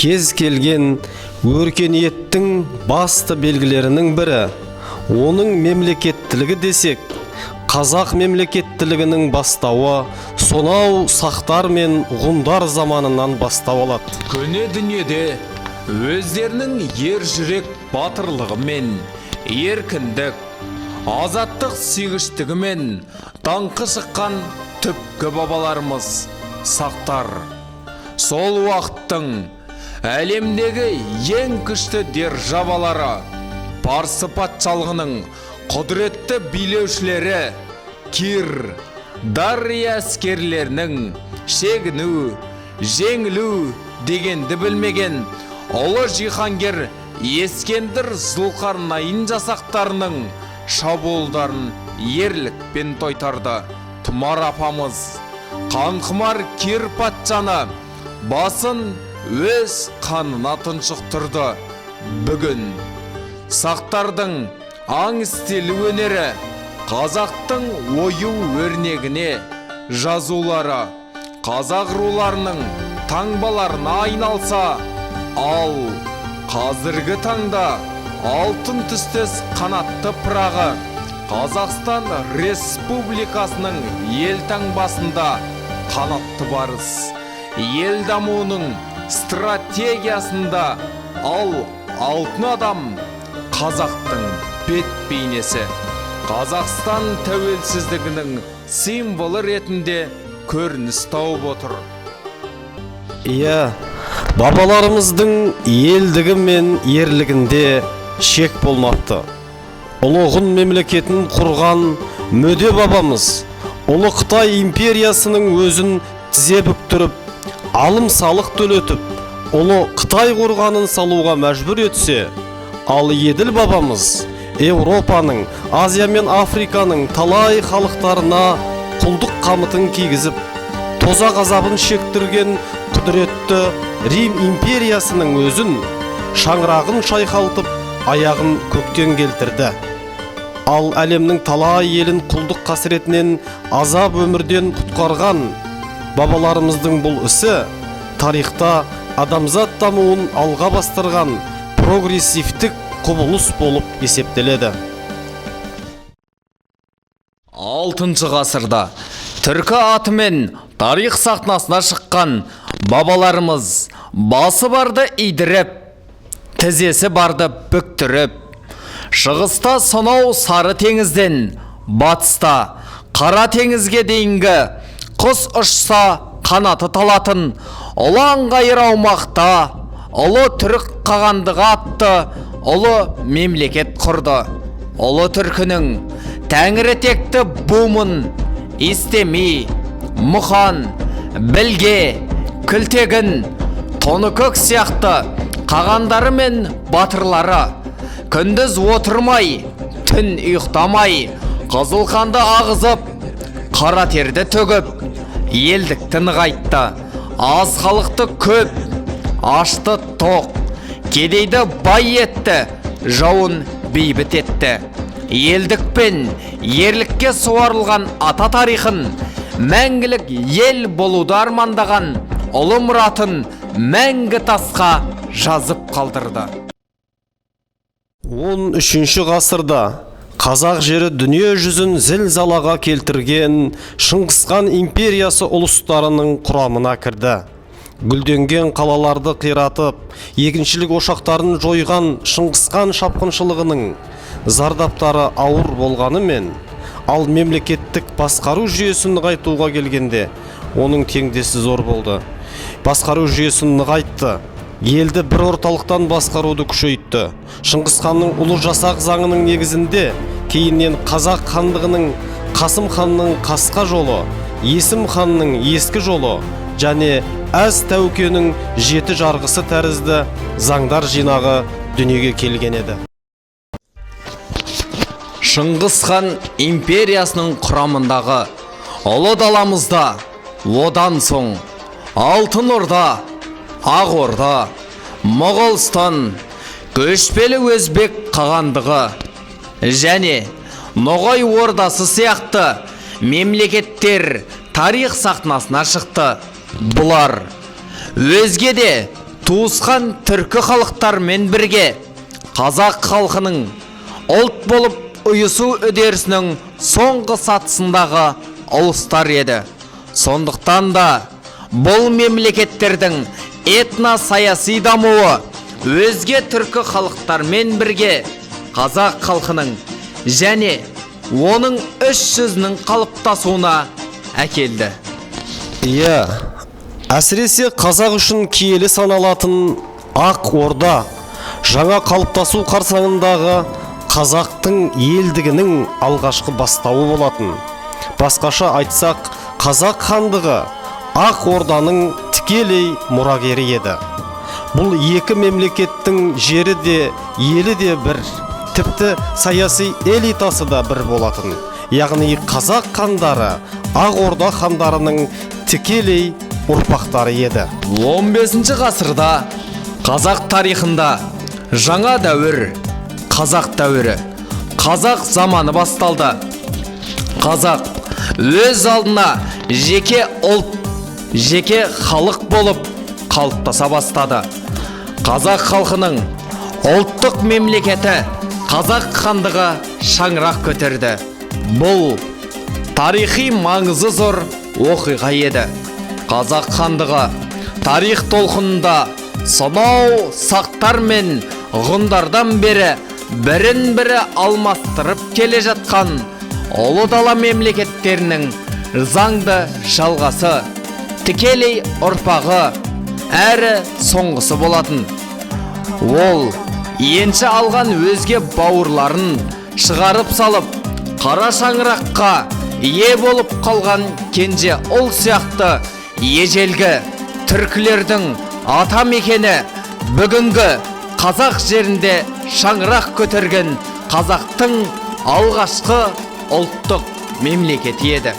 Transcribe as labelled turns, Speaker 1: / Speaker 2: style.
Speaker 1: Кез келген өркениеттің басты белгілерінің бірі, оның мемлекеттілігі десек, қазақ мемлекеттілігінің бастауы сонау сақтар мен ғұндар заманынан бастау алады.
Speaker 2: Көне дүниеде өздерінің ер жүрек батырлығымен, еркіндік, азаттық сүйгіштігімен даңқы шыққан түпкі бабаларымыз сақтар. Сол уақыттың әлемдегі ең күшті державалары, Парсы патшалығының құдіретті билеушілері, Кир, Дария әскерлерінің шегіну, жеңілу дегенді білмеген ұлы жиһангер Ескендір Зұлқарнайын жасақтарының шабуылдарын ерлікпен тойтарды. Тұмар апамыз қанқұмар Кир патшаны басын өз қанына тұншықтырды. Бүгін сақтардың аң стилі өнері, қазақтың ою өрнегіне жазулары, қазақ руларының таңбаларына айналса, ал қазіргі таңда алтын түстес қанатты пырағы Қазақстан Республикасының елтаңбасында қанатты барыс. Ел дамуының стратегиясында ал алтын адам қазақтың бет бейнесі. Қазақстан тәуелсіздігінің символы ретінде көрініс тауып отыр.
Speaker 1: Иә, бабаларымыздың елдігі мен ерлігінде шек болмапты. Ұлы ғұн мемлекетін құрған Мөде бабамыз Ұлы Қытай империясының өзін тізе бүктіріп, алым салық төлетіп, Ұлы Қытай қорғанын салуға мәжбүр етсе, ал Еділ бабамыз Еуропаның, Азия мен Африканың талай халықтарына құлдық қамытын кигізіп, тозақ азабын шектірген құдіретті Рим империясының өзін шаңырағын шайқалтып, аяғын көктен келтірді. Ал әлемнің талай елін құлдық қасіретінен, азап өмірден құтқарған бабаларымыздың бұл ісі тарихта адамзат дамуын алға бастырған прогрессивтік құбылыс болып есептеледі.
Speaker 2: 6 ғасырда түркі атымен тарих сахнасына шыққан бабаларымыз басы барды идіріп, тізесі барды бүктіріп, шығыста сонау Сары теңізден, батыста Қара теңізге дейінгі құс ұшса қанаты талатын ұлан ғайыр аумақта ұлы түрік қағандығы атты ұлы мемлекет құрды. Ұлы түркінің тәңірітекті буымын Истеми, Мұхан, Білге, Күлтегін, Тоныкөк сияқты қағандары мен батырлары күндіз отырмай, түн ұйықтамай, қызылқанды ағызып, қара терді төгіп, елдікті нығайтты. Аз халықты көп, ашты тоқ, кедейді бай етті, жауын бейбіт етті. Елдік пен ерлікке суарылған ата тарихын, мәңгілік ел болуды армандаған ұлы мұратын мәңгі тасқа жазып қалдырды.
Speaker 1: 13 ғасырда қазақ жері дүние жүзін зіл-залаға келтірген Шыңғысхан империясы ұлыстарының құрамына кірді. Гүлденген қалаларды қиратып, егіншілік ошақтарын жойған Шыңғысхан шапқыншылығының зардаптары ауыр болғанымен, ал мемлекеттік басқару жүйесін нығайтуға келгенде оның теңдесі зор болды. Басқару жүйесін нығайтты, елді бір орталықтан басқаруды күшейтті. Шыңғысханның ұлы жасақ заңының негізінде кейіннен Қазақ хандығының Қасым ханның Қасқа жолы, Есім ханның Ескі жолы және Әз Тәукенің Жеті жарғысы тәрізді заңдар жинағы дүниеге келген еді.
Speaker 2: Шыңғысхан империясының құрамындағы ұлы даламызда одан соң Алтын Орда, Ақ Орда, Моғолстан, көшпелі өзбек қағандығы және Ноғай ордасы сияқты мемлекеттер тарих сахнасына шықты. Бұлар өзге де туысқан түркі халықтармен бірге қазақ халқының ұлт болып ұйысу үдерісінің соңғы сатысындағы ұлыстар еді. Сондықтан да бұл мемлекеттердің этно-саяси дамуы өзге түркі халықтармен бірге қазақ халқының және оның үш жүзінің қалыптасуына әкелді.
Speaker 1: Иә, әсіресе қазақ үшін киелі саналатын Ақ Орда жаңа қалыптасу қарсаңындағы қазақтың елдігінің алғашқы бастауы болатын. Басқаша айтсақ, қазақ хандығы Ақ Орданың тікелей мұрагері еді. Бұл екі мемлекеттің жері де, елі де бір, тіпті саяси элитасы да бір болатын. Яғни қазақ хандары Ақ Орда хандарының тікелей ұрпақтары еді.
Speaker 2: 15 ғасырда қазақ тарихында жаңа дәуір, қазақ дәуірі, қазақ заманы басталды. Қазақ өз алдына жеке ұлт, жеке халық болып қалыптаса бастады. Қазақ халқының ұлттық мемлекеті қазақ хандығы шаңырақ көтерді. Бұл тарихи маңызы зор оқиға еді. Қазақ хандығы тарих толқынында сонау сақтар мен ғұндардан бері бірін-бірі алмастырып келе жатқан ұлы дала мемлекеттерінің заңды жалғасы, тікелей ұрпағы әрі соңғысы болатын. Ол енші алған өзге бауырларын шығарып салып, қара шаңыраққа ие болып қалған кенже ұл сияқты ежелгі түркілердің ата мекені бүгінгі қазақ жерінде шаңырақ көтерген қазақтың алғашқы ұлттық мемлекеті еді.